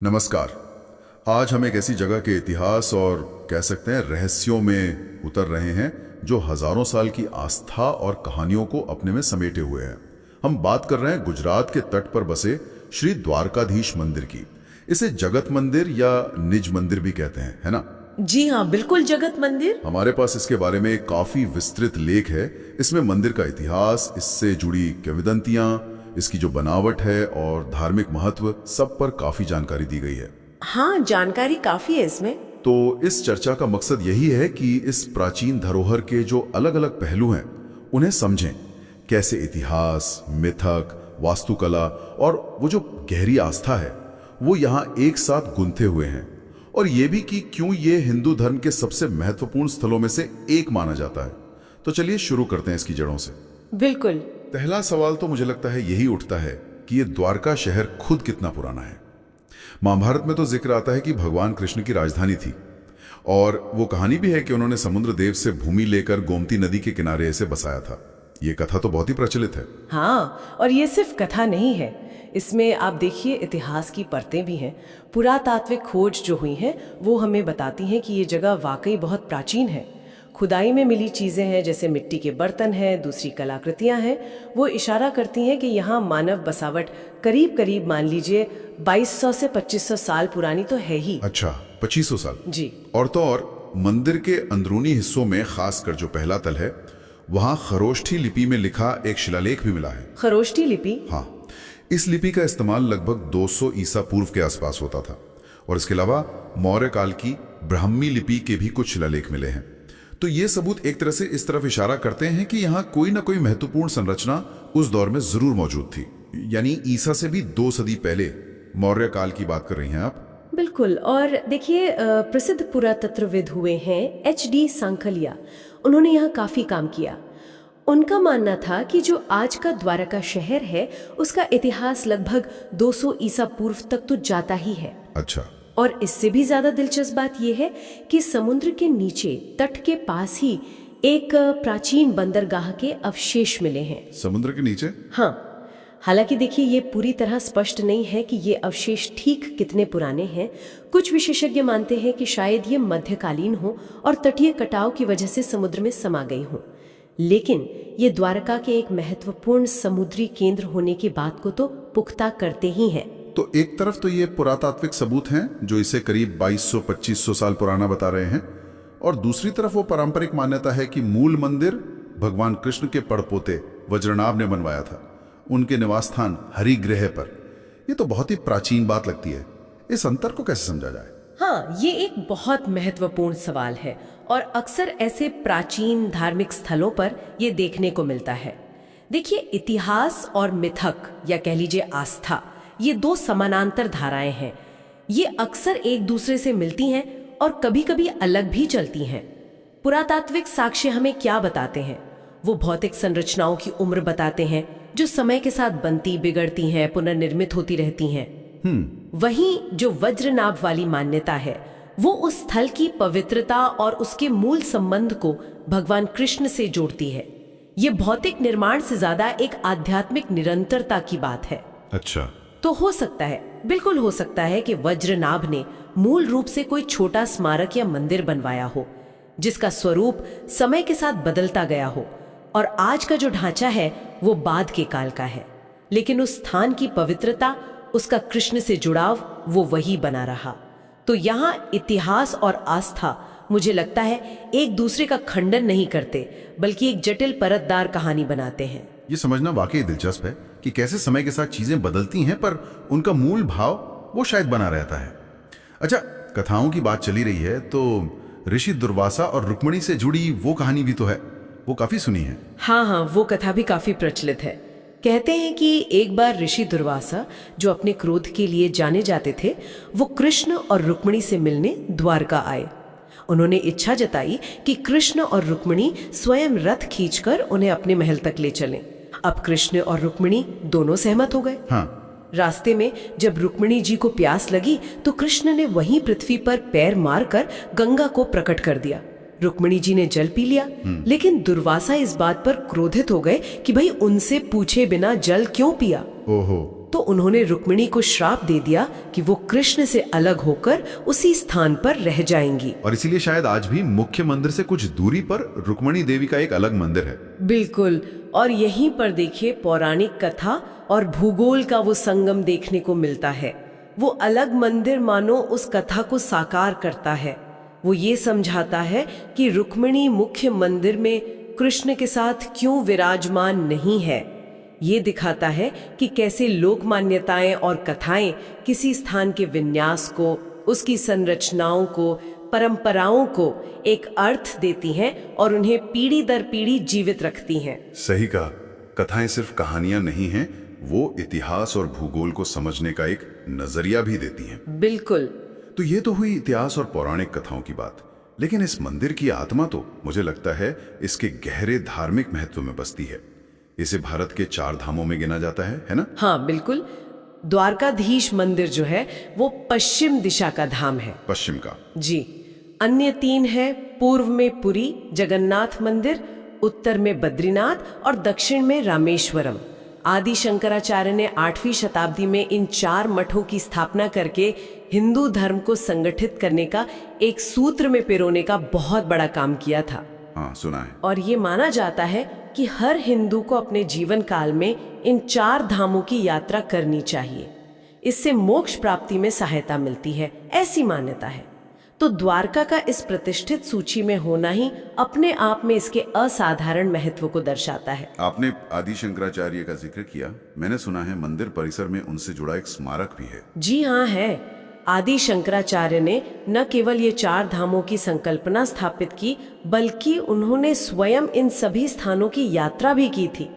नमस्कार। आज हम एक ऐसी जगह के इतिहास और कह सकते हैं रहस्यों में उतर रहे हैं जो हजारों साल की आस्था और कहानियों को अपने में समेटे हुए हैं। हम बात कर रहे हैं गुजरात के तट पर बसे श्री द्वारकाधीश मंदिर की। इसे जगत मंदिर या निज मंदिर भी कहते हैं, है ना? जी हाँ, बिल्कुल जगत मंदिर। हमारे पास इसके बारे में काफी विस्तृत लेख है। इसमें मंदिर का इतिहास, इससे जुड़ी किंवदंतियां, इसकी जो बनावट है और धार्मिक महत्व, सब पर काफी जानकारी दी गई है। हाँ, जानकारी काफी है इसमें। तो इस चर्चा का मकसद यही है कि इस प्राचीन धरोहर के जो अलग अलग पहलू हैं उन्हें समझें। कैसे इतिहास, मिथक, वास्तुकला और वो जो गहरी आस्था है वो यहाँ एक साथ गुंथे हुए हैं, और ये भी कि क्यों ये हिंदू धर्म के सबसे महत्वपूर्ण स्थलों में से एक माना जाता है। तो चलिए शुरू करते हैं इसकी जड़ों से। बिल्कुल। पहला सवाल तो मुझे लगता है यही उठता है कि ये द्वारका शहर खुद कितना पुराना है। महाभारत में तो जिक्र आता है कि भगवान कृष्ण की राजधानी थी, और वो कहानी भी है कि उन्होंने समुद्र देव से भूमि लेकर गोमती नदी के किनारे इसे बसाया था। ये कथा तो बहुत ही प्रचलित है। हाँ, और ये सिर्फ कथा नहीं है, इसमें आप देखिए इतिहास की परतें भी हैं। पुरातात्विक खोज जो हुई है वो हमें बताती हैं कि ये जगह वाकई बहुत प्राचीन है। खुदाई में मिली चीज़ें हैं, जैसे मिट्टी के बर्तन हैं, दूसरी कलाकृतियां हैं, वो इशारा करती हैं कि यहाँ मानव बसावट करीब करीब मान लीजिए 2200 से 2500 साल पुरानी तो है ही। अच्छा, 2500 साल। जी। और तो और मंदिर के अंदरूनी हिस्सों में, खासकर जो पहला तल है, वहां खरोष्ठी लिपि में लिखा एक शिलालेख भी मिला है। खरोष्ठी लिपि? हाँ, इस लिपि का इस्तेमाल लगभग 200 ईसा पूर्व के आसपास होता था, और इसके अलावा मौर्य काल की ब्राह्मी लिपि के भी कुछ शिलालेख मिले हैं। तो ये सबूत एक तरह से इस तरफ इशारा करते हैं कि यहाँ कोई ना कोई महत्वपूर्ण संरचना उस दौर में जरूर मौजूद थी। यानी ईसा से भी 2 सदी पहले मौर्य काल की बात कर रही हैं आप। बिल्कुल। और देखिए, प्रसिद्ध पुरातत्वविद हुए हैं HD सांखलिया। उन्होंने यहाँ काफी काम किया। उनका मानना था कि जो आज का द्वारका शहर है उसका इतिहास लगभग 200 ईसा पूर्व तक तो जाता ही है। अच्छा। और इससे भी ज्यादा दिलचस्प बात यह है कि समुद्र के नीचे तट के पास ही एक प्राचीन बंदरगाह के अवशेष मिले हैं। समुद्र के नीचे? हाँ। हालांकि देखिए, ये पूरी तरह स्पष्ट नहीं है कि ये अवशेष ठीक कितने पुराने हैं। कुछ विशेषज्ञ मानते हैं कि शायद ये मध्यकालीन हो और तटीय कटाव की वजह से समुद्र में समा गई हो, लेकिन ये द्वारका के एक महत्वपूर्ण समुद्री केंद्र होने की बात को तो पुख्ता करते ही हैं। तो एक तरफ तो ये पुरातात्विक सबूत हैं जो इसे करीब 2200-2500 साल पुराना बता रहे हैं, और दूसरी तरफ वो पारंपरिक मान्यता है कि मूल मंदिर भगवान कृष्ण के पड़पोते वज्रनाभ ने बनवाया था, उनके निवास स्थान हरिगृह पर। ये तो बहुत ही प्राचीन बात लगती है। इस अंतर को कैसे समझा जाए? हाँ, ये एक बहुत महत्वपूर्ण सवाल है, और अक्सर ऐसे प्राचीन धार्मिक स्थलों पर ये देखने को मिलता है। देखिए, इतिहास और मिथक या कह लीजिए आस्था, ये 2 समानांतर धाराएं हैं। ये अक्सर एक दूसरे से मिलती हैं और कभी कभी अलग भी चलती हैं। पुरातात्विक साक्ष्य हमें क्या बताते हैं? वो भौतिक संरचनाओं की उम्र बताते हैं जो समय के साथ बनती, बिगड़ती हैं, पुनर्निर्मित होती रहती हैं। वहीं जो वज्रनाभ वाली मान्यता है वो उस स्थल की पवित्रता और उसके मूल संबंध को भगवान कृष्ण से जोड़ती है। ये भौतिक निर्माण से ज्यादा एक आध्यात्मिक निरंतरता की बात है। अच्छा। तो हो सकता है, बिल्कुल हो सकता है कि वज्रनाभ ने मूल रूप से कोई छोटा स्मारक या मंदिर बनवाया हो जिसका स्वरूप समय के साथ बदलता गया हो, और आज का जो ढांचा है वो बाद के काल का है, लेकिन उस स्थान की पवित्रता, उसका कृष्ण से जुड़ाव, वो वही बना रहा। तो यहाँ इतिहास और आस्था, मुझे लगता है, एक दूसरे का खंडन नहीं करते, बल्कि एक जटिल परतदार कहानी बनाते हैं। ये समझना वाकई दिलचस्प है कि कैसे समय के साथ चीजें बदलती हैं पर उनका मूल भाव वो शायद बना रहता है। अच्छा, कथाओं की बात चली रही है तो ऋषि दुर्वासा और रुक्मिणी से जुड़ी वो कहानी भी तो है, वो काफी सुनी है। हाँ हाँ, वो कथा भी काफी प्रचलित है। कहते हैं कि एक बार ऋषि दुर्वासा, जो अपने क्रोध के लिए जाने जाते थे, वो कृष्ण और रुक्मिणी से मिलने द्वारका आए। उन्होंने इच्छा जताई कि कृष्ण और रुक्मिणी स्वयं रथ खींचकर उन्हें अपने महल तक ले चलें। अब कृष्ण और रुक्मिणी दोनों सहमत हो गए। हाँ। रास्ते में जब रुक्मिणी जी को प्यास लगी तो कृष्ण ने वहीं पृथ्वी पर पैर मारकर गंगा को प्रकट कर दिया। रुक्मिणी जी ने जल पी लिया, लेकिन दुर्वासा इस बात पर क्रोधित हो गए कि भाई उनसे पूछे बिना जल क्यों पिया। ओहो। तो उन्होंने रुक्मिणी को श्राप दे दिया कि वो कृष्ण से अलग होकर उसी स्थान पर रह जाएंगी। और इसीलिए शायद आज भी मुख्य मंदिर से कुछ दूरी पर रुक्मिणी देवी का एक अलग मंदिर है। बिल्कुल, और यहीं पर देखिए पौराणिक कथा और भूगोल का वो संगम देखने को मिलता है। वो अलग मंदिर मानो उस कथा को साकार करता है। वो ये समझाता है कि रुक्मिणी मुख्य मंदिर में कृष्ण के साथ क्यों विराजमान नहीं है। ये दिखाता है कि कैसे लोक मान्यताएं और कथाएं किसी स्थान के विन्यास को, उसकी संरचनाओं को, परंपराओं को एक अर्थ देती हैं और उन्हें पीढ़ी दर पीढ़ी जीवित रखती हैं। सही कहा, कथाएं सिर्फ कहानियां नहीं हैं, वो इतिहास और भूगोल को समझने का एक नजरिया भी देती हैं। बिल्कुल। तो ये तो हुई इतिहास और पौराणिक कथाओं की बात, लेकिन इस मंदिर की आत्मा तो मुझे लगता है इसके गहरे धार्मिक महत्व में बसती है। इसे भारत के 4 धामों में गिना जाता है ना? हाँ बिल्कुल। द्वारकाधीश मंदिर जो है वो पश्चिम दिशा का धाम है। पश्चिम का? जी। अन्य 3 है, पूर्व में पुरी जगन्नाथ मंदिर, उत्तर में बद्रीनाथ और दक्षिण में रामेश्वरम। आदि शंकराचार्य ने 8वीं शताब्दी में इन 4 मठों की स्थापना करके हिंदू धर्म को संगठित करने का, एक सूत्र में पिरोने का बहुत बड़ा काम किया था। हाँ, सुना है। और ये माना जाता है कि हर हिंदू को अपने जीवन काल में इन 4 धामों की यात्रा करनी चाहिए। इससे मोक्ष प्राप्ति में सहायता मिलती है, ऐसी मान्यता है। तो द्वारका का इस प्रतिष्ठित सूची में होना ही अपने आप में इसके असाधारण महत्व को दर्शाता है। आपने आदि शंकराचार्य का जिक्र किया, मैंने सुना है मंदिर परिसर में उनसे जुड़ा एक स्मारक भी है। जी हाँ है। आदि शंकराचार्य ने न केवल ये 4 धामों की संकल्पना स्थापित की, बल्कि उन्होंने स्वयं इन सभी स्थानों की यात्रा भी की थी।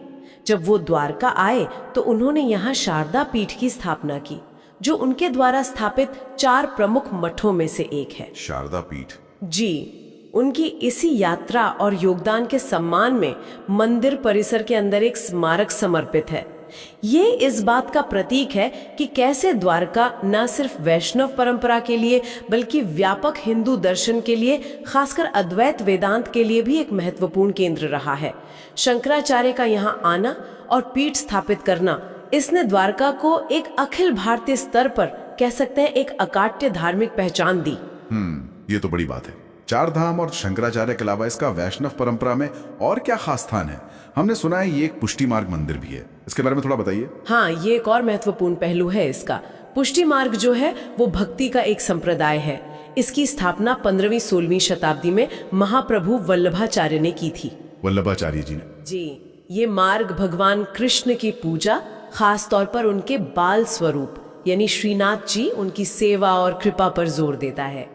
जब वो द्वारका आए तो उन्होंने यहाँ शारदा पीठ की स्थापना की, जो उनके द्वारा स्थापित 4 प्रमुख मठों में से एक है। शारदा पीठ? जी। उनकी इसी यात्रा और योगदान के सम्मान में मंदिर परिसर के अंदर एक स्मारक समर्पित है। ये इस बात का प्रतीक है कि कैसे द्वारका न सिर्फ वैष्णव परंपरा के लिए बल्कि व्यापक हिंदू दर्शन के लिए, खासकर अद्वैत वेदांत के लिए भी एक महत्वपूर्ण केंद्र रहा है। शंकराचार्य का यहाँ आना और पीठ स्थापित करना, इसने द्वारका को एक अखिल भारतीय स्तर पर, कह सकते हैं, एक अकाट्य धार्मिक पहचान दी। ये तो बड़ी बात है। 4 धाम और शंकराचार्य के अलावा इसका वैष्णव परंपरा में और क्या खास स्थान है? हमने सुना है ये एक पुष्टि मार्ग मंदिर भी है, इसके बारे में थोड़ा बताइए। हाँ, ये एक और महत्वपूर्ण पहलू है इसका। पुष्टि मार्ग जो है वो भक्ति का एक संप्रदाय है। इसकी स्थापना 15वीं-16वीं शताब्दी में महाप्रभु वल्लभाचार्य ने की थी। वल्लभाचार्य जी ने? जी। ये मार्ग भगवान कृष्ण की पूजा, खास तौर पर उनके बाल स्वरूप यानी श्रीनाथ जी, उनकी सेवा और कृपा पर जोर देता है।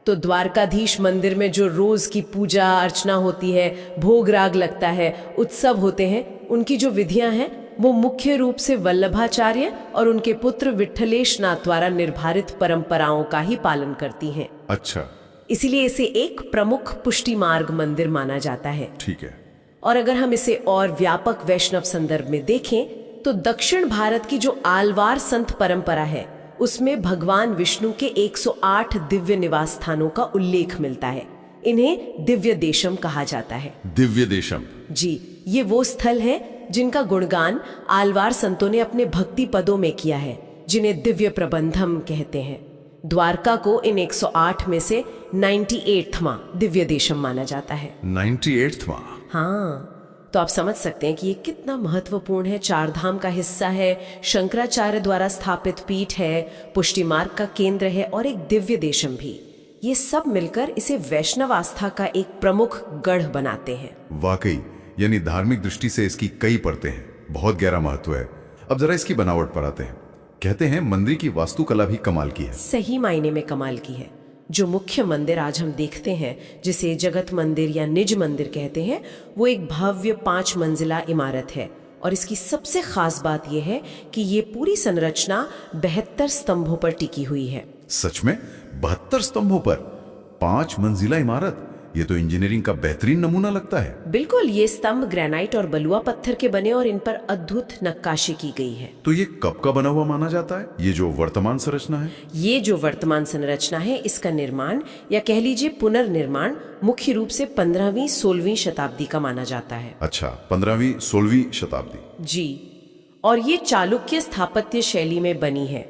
तो द्वारकाधीश मंदिर में जो रोज की पूजा अर्चना होती है, भोग राग लगता है, उत्सव होते हैं, उनकी जो विधियां हैं वो मुख्य रूप से वल्लभाचार्य और उनके पुत्र विठलेश नाथ द्वारा निर्धारित परंपराओं का ही पालन करती हैं। अच्छा। इसीलिए इसे एक प्रमुख पुष्टि मार्ग मंदिर माना जाता है। ठीक है। और अगर हम इसे और व्यापक वैष्णव संदर्भ में देखें तो दक्षिण भारत की जो आलवार संत परंपरा है उसमें भगवान विष्णु के 108 दिव्य निवास स्थानों का उल्लेख मिलता है। इन्हें दिव्य देशम कहा जाता है। दिव्य देशम? जी। ये वो स्थल है जिनका गुणगान आलवार संतों ने अपने भक्ति पदों में किया है, जिन्हें दिव्य प्रबंधम कहते हैं। द्वारका को इन 108 में से 98वां दिव्य देशम माना जाता है। 98वां? हाँ, तो आप समझ सकते हैं कि ये कितना महत्वपूर्ण है। 4 धाम का हिस्सा है, शंकराचार्य द्वारा स्थापित पीठ है, पुष्टि मार्ग का केंद्र है और एक दिव्य देशम भी। ये सब मिलकर इसे वैष्णव आस्था का एक प्रमुख गढ़ बनाते हैं। वाकई, यानी धार्मिक दृष्टि से इसकी कई परतें हैं, बहुत गहरा महत्व है। अब जरा इसकी बनावट पर आते हैं। कहते हैं मंदिर की वास्तुकला भी कमाल की है। सही मायने में कमाल की है। जो मुख्य मंदिर आज हम देखते हैं, जिसे जगत मंदिर या निज मंदिर कहते हैं, वो एक भव्य 5 मंजिला इमारत है। और इसकी सबसे खास बात यह है कि ये पूरी संरचना 72 स्तंभों पर टिकी हुई है। सच में? 72 स्तंभों पर 5 मंजिला इमारत? ये तो इंजीनियरिंग का बेहतरीन नमूना लगता है। बिल्कुल। ये स्तंभ ग्रेनाइट और बलुआ पत्थर के बने और इन पर अद्भुत नक्काशी की गई है। तो ये कब का बना हुआ माना जाता है, ये जो वर्तमान संरचना है? ये जो वर्तमान संरचना है, इसका निर्माण या कह लीजिए पुनर्निर्माण मुख्य रूप से 15वीं-16वीं शताब्दी का माना जाता है। अच्छा, 15वीं-16वीं शताब्दी। जी। और ये चालुक्य स्थापत्य शैली में बनी है।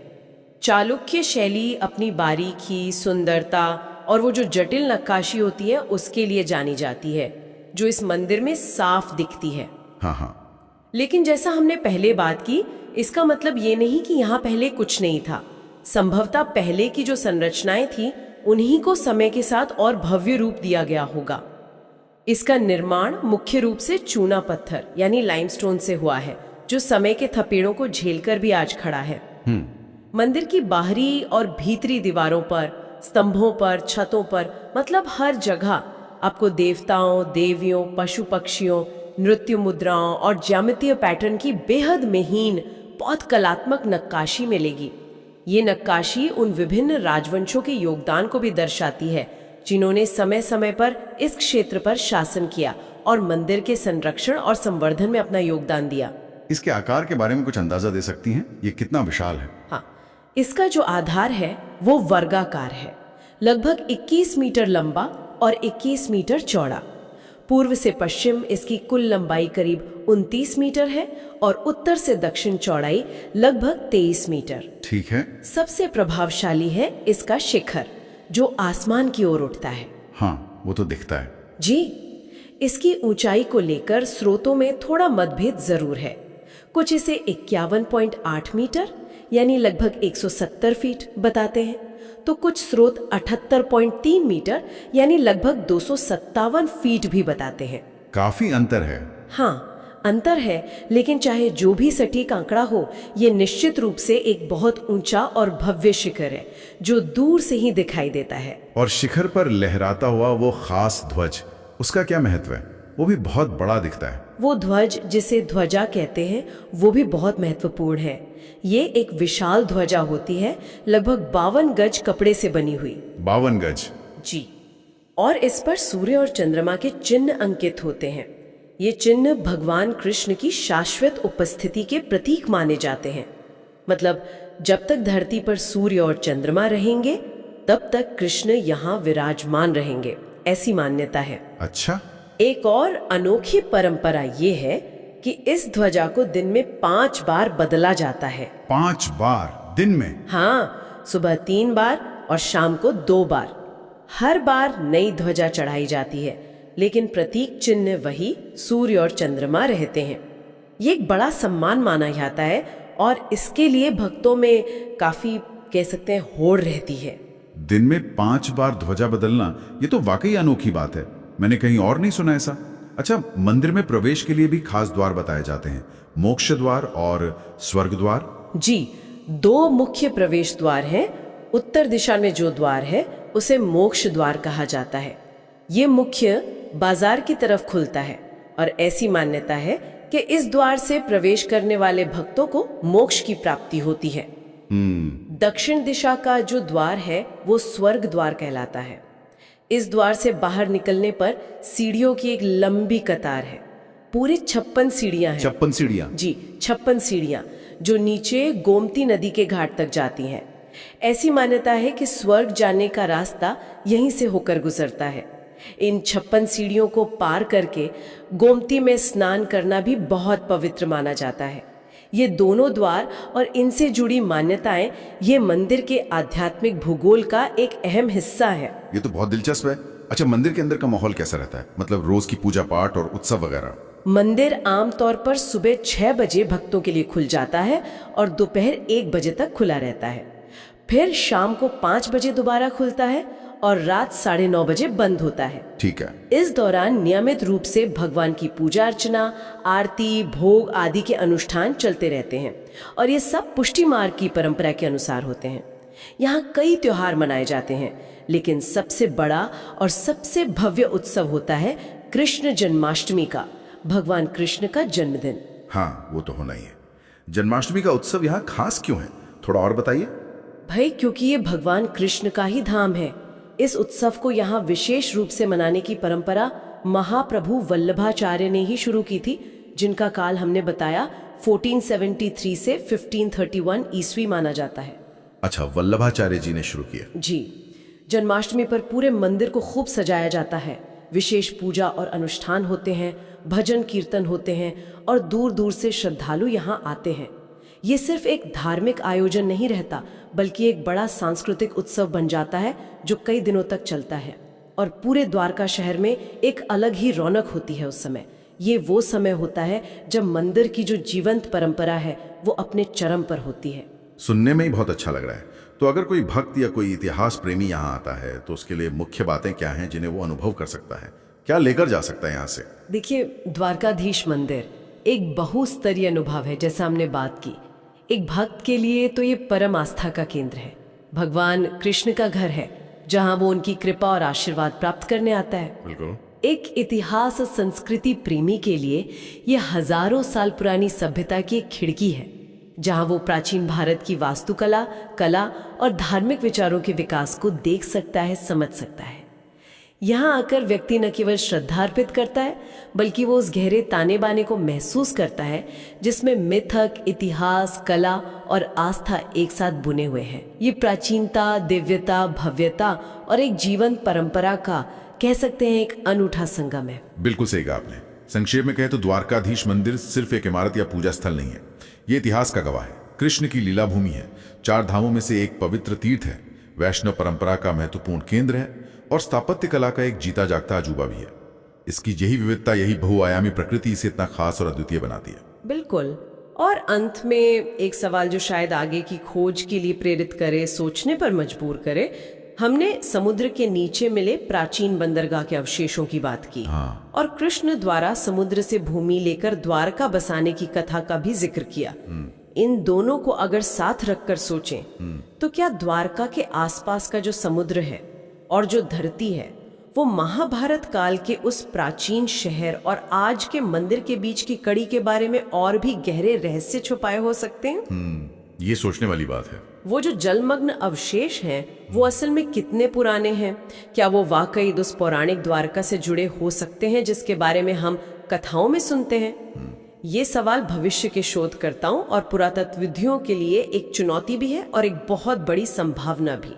चालुक्य शैली अपनी बारीकी, सुंदरता और वो जो जटिल नक्काशी होती है उसके लिए जानी जाती है, जो इस मंदिर में साफ दिखती है। हाँ हाँ। लेकिन जैसा हमने पहले बात की, इसका मतलब ये नहीं कि यहाँ पहले कुछ नहीं था। संभवतः पहले की जो संरचनाएं थी उन्हीं को समय के साथ और भव्य रूप दिया गया होगा। इसका निर्माण मुख्य रूप से चूना पत्थर यानी लाइमस्टोन से हुआ है, जो समय के थपेड़ों को झेलकर भी आज खड़ा है। मंदिर की बाहरी और भीतरी दीवारों पर, स्तंभों पर, छतों पर, मतलब हर जगह आपको देवताओं, देवियों, पशु पक्षियों, नृत्य मुद्राओं और ज्यामितीय पैटर्न की बेहद महीन, बहुत कलात्मक नक्काशी मिलेगी। ये नक्काशी उन विभिन्न राजवंशों के योगदान को भी दर्शाती है जिन्होंने समय समय पर इस क्षेत्र पर शासन किया और मंदिर के संरक्षण और संवर्धन में अपना योगदान दिया। इसके आकार के बारे में कुछ अंदाजा दे सकती हैं? ये कितना विशाल है? हाँ, इसका जो आधार है वो वर्गाकार है, लगभग 21 मीटर लंबा और 21 मीटर चौड़ा। पूर्व से पश्चिम इसकी कुल लंबाई करीब 29 मीटर है और उत्तर से दक्षिण चौड़ाई लगभग 23 मीटर। ठीक है। सबसे प्रभावशाली है इसका शिखर, जो आसमान की ओर उठता है। हाँ, वो तो दिखता है। जी, इसकी ऊंचाई को लेकर स्रोतों में थोड़ा मतभेद जरूर है। कुछ इसे 51.8 मीटर यानी लगभग 170 फीट बताते हैं, तो कुछ स्रोत 78.3 मीटर यानी लगभग 257 फीट भी बताते हैं। काफी अंतर है। हाँ, अंतर है, लेकिन चाहे जो भी सटीक आंकड़ा हो, ये निश्चित रूप से एक बहुत ऊंचा और भव्य शिखर है जो दूर से ही दिखाई देता है। और शिखर पर लहराता हुआ वो खास ध्वज, उसका क्या महत्व है? वो भी बहुत बड़ा दिखता है। वो ध्वज, जिसे ध्वजा कहते हैं, वो भी बहुत महत्वपूर्ण है। ये एक विशाल ध्वजा होती है, लगभग 52 गज कपड़े से बनी हुई। 52 गज? जी, और इस पर सूर्य और चंद्रमा के चिन्ह अंकित होते हैं। ये चिन्ह भगवान कृष्ण की शाश्वत उपस्थिति के प्रतीक माने जाते हैं। मतलब जब तक धरती पर सूर्य और चंद्रमा रहेंगे तब तक कृष्ण यहाँ विराजमान रहेंगे, ऐसी मान्यता है। अच्छा। एक और अनोखी परंपरा ये है कि इस ध्वजा को दिन में 5 बार बदला जाता है। 5 बार दिन में? हाँ, सुबह 3 बार और शाम को 2 बार। हर बार नई ध्वजा चढ़ाई जाती है, लेकिन प्रतीक चिन्ह वही सूर्य और चंद्रमा रहते हैं। ये एक बड़ा सम्मान माना जाता है और इसके लिए भक्तों में काफी, कह सकते हैं, होड़ रहती है। दिन में 5 बार ध्वजा बदलना, ये तो वाकई अनोखी बात है। मैंने कहीं और नहीं सुना ऐसा। अच्छा, मंदिर में प्रवेश के लिए भी खास द्वार बताए जाते हैं, मोक्ष द्वार और स्वर्ग द्वार। जी, 2 मुख्य प्रवेश द्वार हैं। उत्तर दिशा में जो द्वार है उसे मोक्ष द्वार कहा जाता है। ये मुख्य बाजार की तरफ खुलता है और ऐसी मान्यता है कि इस द्वार से प्रवेश करने वाले भक्तों को मोक्ष की प्राप्ति होती है। दक्षिण दिशा का जो द्वार है वो स्वर्ग द्वार कहलाता है। इस द्वार से बाहर निकलने पर सीढ़ियों की एक लंबी कतार है। पूरे 56 सीढ़ियां हैं। 56 सीढ़ियां? जी, 56 सीढ़ियां जो नीचे गोमती नदी के घाट तक जाती हैं। ऐसी मान्यता है कि स्वर्ग जाने का रास्ता यहीं से होकर गुजरता है। इन 56 सीढ़ियों को पार करके गोमती में स्नान करना भी बहुत पवित्र माना जाता है। ये दोनों द्वार और इनसे जुड़ी मान्यताएं ये मंदिर के आध्यात्मिक भूगोल का एक अहम हिस्सा है। ये तो बहुत दिलचस्प है। अच्छा, मंदिर के अंदर का माहौल कैसा रहता है? मतलब रोज की पूजा पाठ और उत्सव वगैरह? मंदिर आमतौर पर सुबह 6 बजे भक्तों के लिए खुल जाता है और दोपहर 1 बजे तक खुला रहता है। फिर शाम को 5 बजे दोबारा खुलता है और रात 9:30 बजे बंद होता है। ठीक है। इस दौरान नियमित रूप से भगवान की पूजा अर्चना, आरती, भोग आदि के अनुष्ठान चलते रहते हैं और ये सब पुष्टि मार्ग की परंपरा के अनुसार होते हैं। यहाँ कई त्योहार मनाए जाते हैं, लेकिन सबसे बड़ा और सबसे भव्य उत्सव होता है कृष्ण जन्माष्टमी का, भगवान कृष्ण का जन्मदिन। हाँ, वो तो होना ही है। जन्माष्टमी का उत्सव यहाँ खास क्यों है? थोड़ा और बताइए। भाई, क्योंकि ये भगवान कृष्ण का ही धाम है। इस उत्सव को यहाँ विशेष रूप से मनाने की परंपरा महाप्रभु वल्लभाचार्य ने ही शुरू की थी, जिनका काल हमने बताया 1473 से 1531 ईस्वी माना जाता है। अच्छा, वल्लभाचार्य जी ने शुरू किया। जी, जन्माष्टमी पर पूरे मंदिर को खूब सजाया जाता है। विशेष पूजा और अनुष्ठान होते हैं, भजन कीर्तन होते हैं और दूर दूर से श्रद्धालु यहाँ आते हैं। ये सिर्फ एक धार्मिक आयोजन नहीं रहता, बल्कि एक बड़ा सांस्कृतिक उत्सव बन जाता है जो कई दिनों तक चलता है और पूरे द्वारका शहर में एक अलग ही रौनक होती है उस समय। ये वो समय होता है जब मंदिर की जो जीवंत परंपरा है वो अपने चरम पर होती है। सुनने में ही बहुत अच्छा लग रहा है। तो अगर कोई भक्त या कोई इतिहास प्रेमी यहाँ आता है तो उसके लिए मुख्य बातें क्या हैं जिन्हें वो अनुभव कर सकता है, क्या लेकर जा सकता है यहाँ से? देखिए, द्वारकाधीश मंदिर एक बहुस्तरीय अनुभव है। जैसा हमने बात की, एक भक्त के लिए तो ये परम आस्था का केंद्र है, भगवान कृष्ण का घर है जहाँ वो उनकी कृपा और आशीर्वाद प्राप्त करने आता है। बिल्कुल। एक इतिहास और संस्कृति प्रेमी के लिए ये हजारों साल पुरानी सभ्यता की एक खिड़की है जहां वो प्राचीन भारत की वास्तुकला, कला और धार्मिक विचारों के विकास को देख सकता है, समझ सकता है। यहाँ आकर व्यक्ति न केवल श्रद्धा अर्पित करता है, बल्कि वो उस गहरे ताने बाने को महसूस करता है जिसमें मिथक, इतिहास, कला और आस्था एक साथ बुने हुए हैं। ये प्राचीनता, दिव्यता, भव्यता और एक जीवंत परंपरा का, कह सकते हैं, एक अनूठा संगम है। बिल्कुल सही कहा आपने। संक्षेप में कहे तो द्वारकाधीश मंदिर सिर्फ एक इमारत या पूजा स्थल नहीं है, ये इतिहास का गवाह है, कृष्ण की लीला भूमि है, 4 धामों में से एक पवित्र तीर्थ है, वैष्णव परंपरा का महत्वपूर्ण केंद्र है और स्थापत्य कला का एक जीता जागता अजूबा भी है। इसकी यही विविधता, यही बहुआयामी प्रकृति इसे इतना खास और अद्वितीय बनाती है। बिल्कुल। और अंत में एक सवाल जो शायद आगे की खोज के लिए प्रेरित करे, सोचने पर मजबूर करे। हमने समुद्र के नीचे मिले प्राचीन बंदरगाह के अवशेषों की बात की और कृष्ण द्वारा समुद्र से भूमि लेकर द्वारका बसाने की कथा का भी जिक्र किया। इन दोनों को अगर साथ रखकर सोचें तो क्या द्वारका के आसपास का जो समुद्र है और जो धरती है वो महाभारत काल के उस प्राचीन शहर और आज के मंदिर के बीच की कड़ी के बारे में और भी गहरे रहस्य छुपाए हो सकते हैं? ये सोचने वाली बात है। वो जो जलमग्न अवशेष हैं वो असल में कितने पुराने हैं? क्या वो वाकई उस पौराणिक द्वारका से जुड़े हो सकते हैं जिसके बारे में हम कथाओं में सुनते हैं? ये सवाल भविष्य के शोधकर्ताओं और पुरातत्वविदों के लिए एक चुनौती भी है और एक बहुत बड़ी संभावना भी।